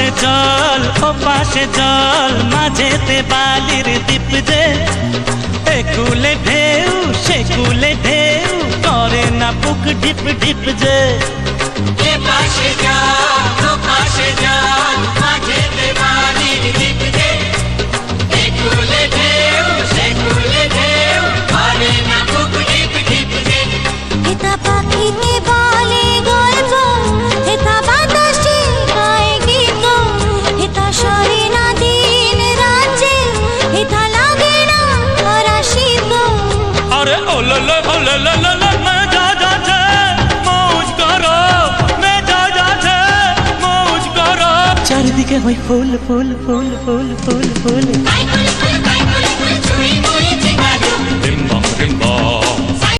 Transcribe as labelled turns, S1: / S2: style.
S1: পাশে জল ও পাশে জল মাঝেতে বালির দ্বীপ যে একুলে ঢেউ সেকুলে ঢেউ করে না বুক ঢিপ ঢিপ যে
S2: এ পাশে জল ও পাশে জল মাঝেতে বালির দ্বীপ যে একুলে ঢেউ সেকুলে ঢেউ করে না বুক ঢিপ ঢিপ যে
S3: এটা পাখিতে বলে গল্প, এটা বাতাসে গায় গীত, এটা সরে না দিন রাজ্যে, এটা লাগে না ধরা শীত।
S1: अरे ओलले ओलले मैं जा छे मौज करो मैं जा छे मौज करो चारिदिके हई फूल फूल फूल फूल फूल फूल